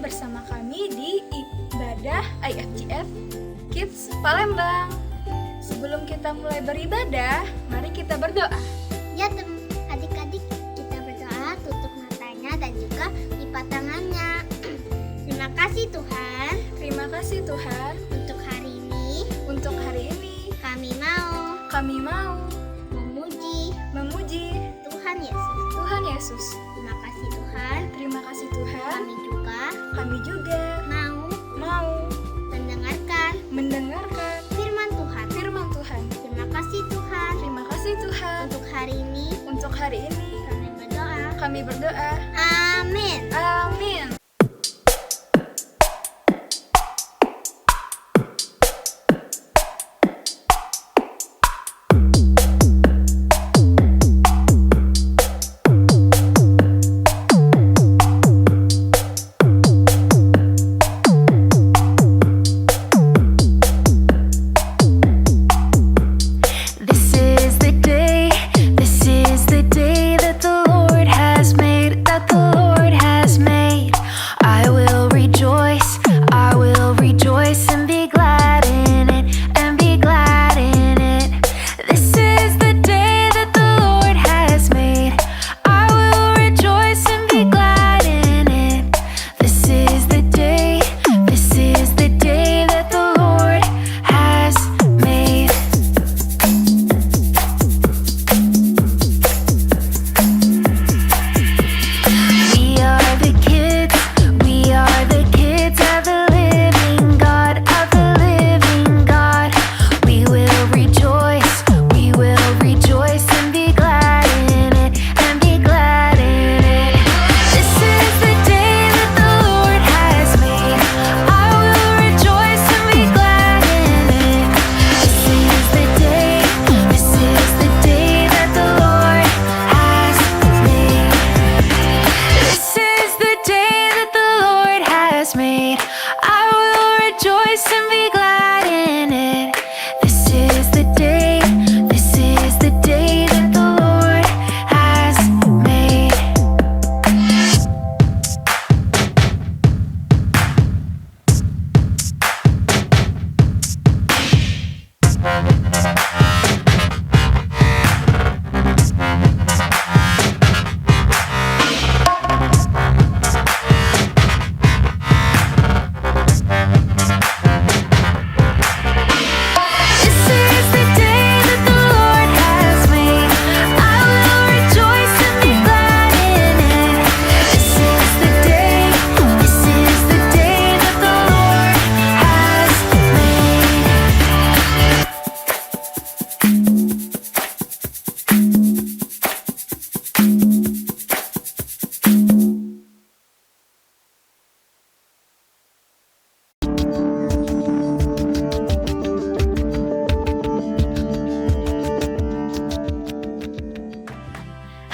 bersama kami di Ibadah IFGF Kids Palembang. Sebelum kita mulai beribadah, mari kita berdoa. Ya adik-adik, kita berdoa, tutup matanya dan juga lipat tangannya. Terima kasih Tuhan. Terima kasih Tuhan. Untuk hari ini kami mau memuji Tuhan Yesus. Terima kasih Tuhan. Terima kasih Tuhan. Kami juga mau mendengarkan firman Tuhan. Terima kasih Tuhan. Untuk hari ini kami berdoa. Amin. Amin.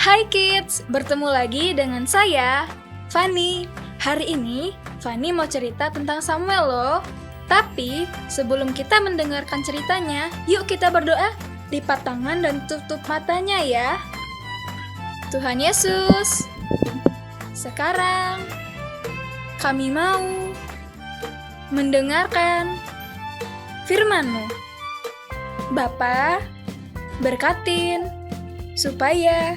Hai kids, bertemu lagi dengan saya, Fanny. Hari ini, Fanny mau cerita tentang Samuel loh. Tapi, sebelum kita mendengarkan ceritanya, yuk kita berdoa. Lipat tangan dan tutup matanya ya. Tuhan Yesus, sekarang kami mau mendengarkan firman-Mu. Bapa, berkatin supaya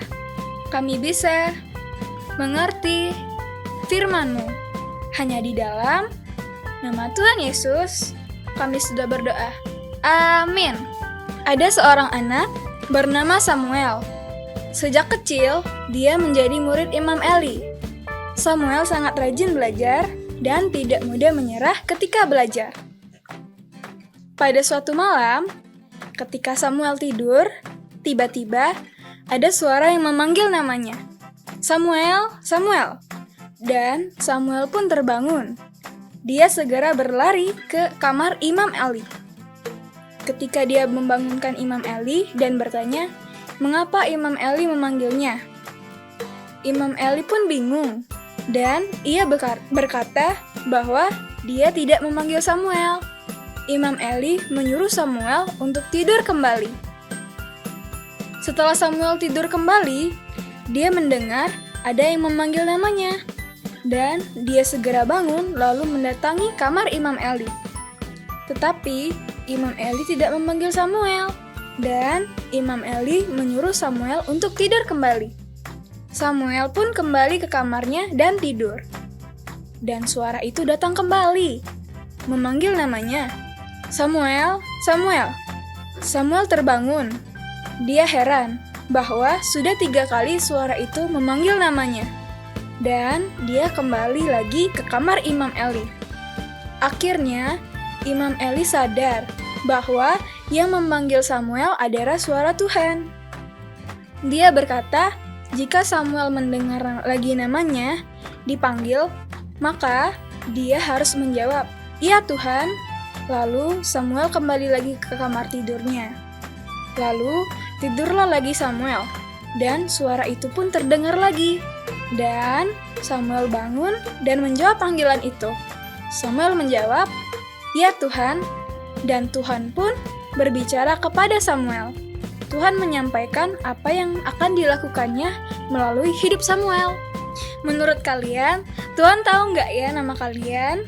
kami bisa mengerti firman-Mu. Hanya di dalam nama Tuhan Yesus, kami sudah berdoa. Amin. Ada seorang anak bernama Samuel. Sejak kecil, dia menjadi murid Imam Eli. Samuel sangat rajin belajar dan tidak mudah menyerah ketika belajar. Pada suatu malam, ketika Samuel tidur, tiba-tiba ada suara yang memanggil namanya. Samuel, Samuel. Dan Samuel pun terbangun. Dia segera berlari ke kamar Imam Eli. Ketika dia membangunkan Imam Eli dan bertanya, mengapa Imam Eli memanggilnya? Imam Eli pun bingung. Dan ia berkata bahwa dia tidak memanggil Samuel. Imam Eli menyuruh Samuel untuk tidur kembali. Setelah Samuel tidur kembali, dia mendengar ada yang memanggil namanya. Dan dia segera bangun lalu mendatangi kamar Imam Eli. Tetapi Imam Eli tidak memanggil Samuel. Dan Imam Eli menyuruh Samuel untuk tidur kembali. Samuel pun kembali ke kamarnya dan tidur. Dan suara itu datang kembali, memanggil namanya. Samuel, Samuel. Samuel terbangun. Dia heran bahwa sudah 3 kali suara itu memanggil namanya. Dan dia kembali lagi ke kamar Imam Eli. Akhirnya, Imam Eli sadar bahwa yang memanggil Samuel adalah suara Tuhan. Dia berkata, jika Samuel mendengar lagi namanya dipanggil, maka dia harus menjawab, "Ya Tuhan." Lalu Samuel kembali lagi ke kamar tidurnya. Lalu tidurlah lagi Samuel, dan suara itu pun terdengar lagi. Dan Samuel bangun dan menjawab panggilan itu. Samuel menjawab, "Ya Tuhan." Dan Tuhan pun berbicara kepada Samuel. Tuhan menyampaikan apa yang akan dilakukannya melalui hidup Samuel. Menurut kalian, Tuhan tahu nggak ya nama kalian?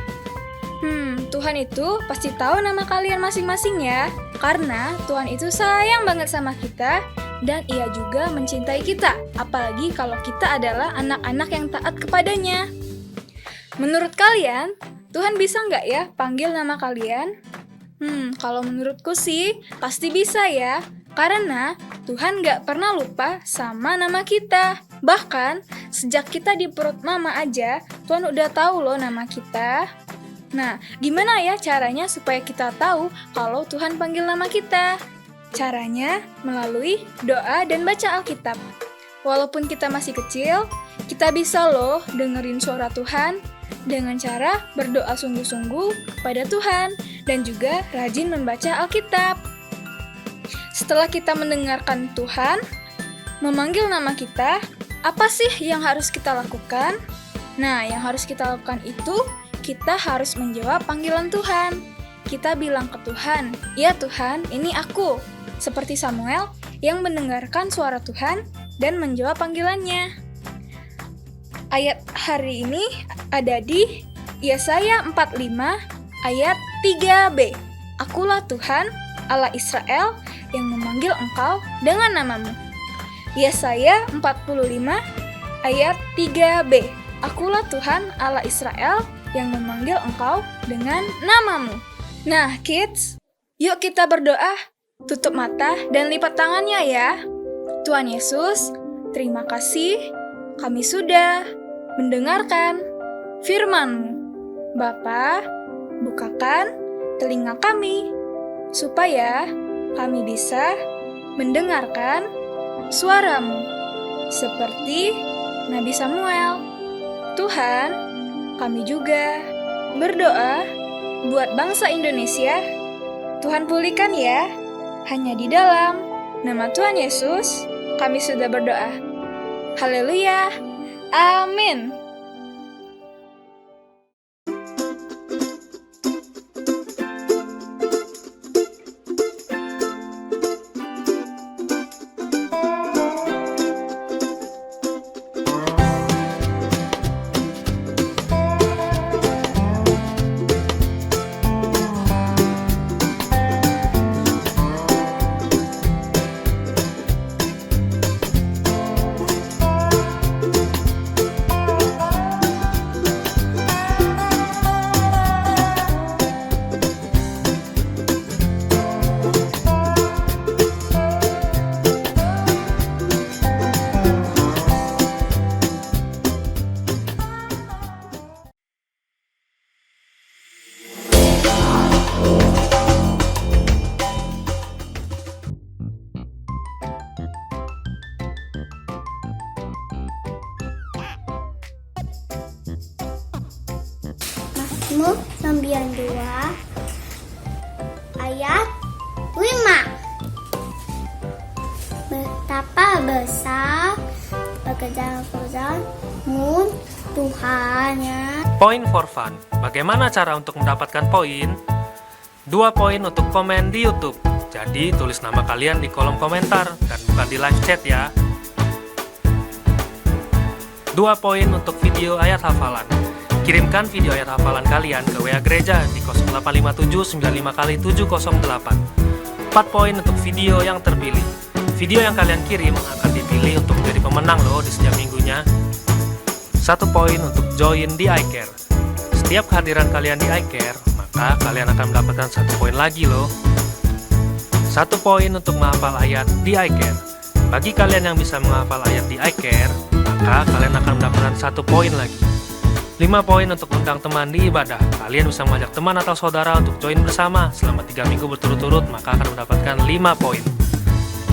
Tuhan itu pasti tahu nama kalian masing-masing ya. Karena Tuhan itu sayang banget sama kita dan Ia juga mencintai kita. Apalagi kalau kita adalah anak-anak yang taat kepadanya. Menurut kalian, Tuhan bisa nggak ya panggil nama kalian? Kalau menurutku sih, pasti bisa ya. Karena Tuhan nggak pernah lupa sama nama kita. Bahkan, sejak kita di perut mama aja, Tuhan udah tahu loh nama kita. Nah, gimana ya caranya supaya kita tahu kalau Tuhan panggil nama kita? Caranya melalui doa dan baca Alkitab. Walaupun kita masih kecil, kita bisa loh dengerin suara Tuhan dengan cara berdoa sungguh-sungguh kepada Tuhan dan juga rajin membaca Alkitab. Setelah kita mendengarkan Tuhan memanggil nama kita, apa sih yang harus kita lakukan? Nah, yang harus kita lakukan itu, kita harus menjawab panggilan Tuhan. Kita bilang ke Tuhan, "Ya Tuhan, ini aku." Seperti Samuel yang mendengarkan suara Tuhan dan menjawab panggilannya. Ayat hari ini ada di Yesaya 45 ayat 3b. "Akulah Tuhan, Allah Israel, yang memanggil engkau dengan namamu." Yesaya 45 ayat 3b. "Akulah Tuhan, Allah Israel, yang memanggil engkau dengan namamu." Nah, kids, yuk kita berdoa. Tutup mata dan lipat tangannya ya. Tuhan Yesus, terima kasih kami sudah mendengarkan firman-Mu. Bapa, bukakan telinga kami supaya kami bisa mendengarkan suara-Mu seperti Nabi Samuel. Tuhan, kami juga berdoa buat bangsa Indonesia. Tuhan pulihkan ya. Hanya di dalam nama Tuhan Yesus kami sudah berdoa. Haleluya. Amin. Mazmur 92 ayat 5. Betapa besar pekerjaan-pekerjaan-Mu Tuhan ya. Point for fun. Bagaimana cara untuk mendapatkan poin? 2 poin untuk komen di YouTube. Jadi tulis nama kalian di kolom komentar dan bukan di live chat ya. 2 poin untuk video ayat hafalan. Kirimkan video ayat hafalan kalian ke WA gereja di 0857 95 kali 708. 4 poin untuk video yang terpilih. Video yang kalian kirim akan dipilih untuk menjadi pemenang loh di setiap minggunya. 1 poin untuk join di iCare. Setiap kehadiran kalian di iCare, maka kalian akan mendapatkan 1 poin lagi loh. 1 poin untuk menghafal ayat di iCare. Bagi kalian yang bisa menghafal ayat di iCare, maka kalian akan mendapatkan 1 poin lagi. 5 poin untuk undang teman di ibadah. Kalian bisa mengajak teman atau saudara untuk join bersama selama 3 minggu berturut-turut, maka akan mendapatkan 5 poin.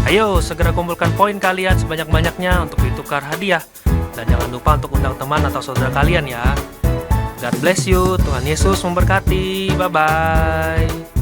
Ayo, segera kumpulkan poin kalian sebanyak-banyaknya untuk ditukar hadiah. Dan jangan lupa untuk undang teman atau saudara kalian ya. God bless you, Tuhan Yesus memberkati. Bye-bye.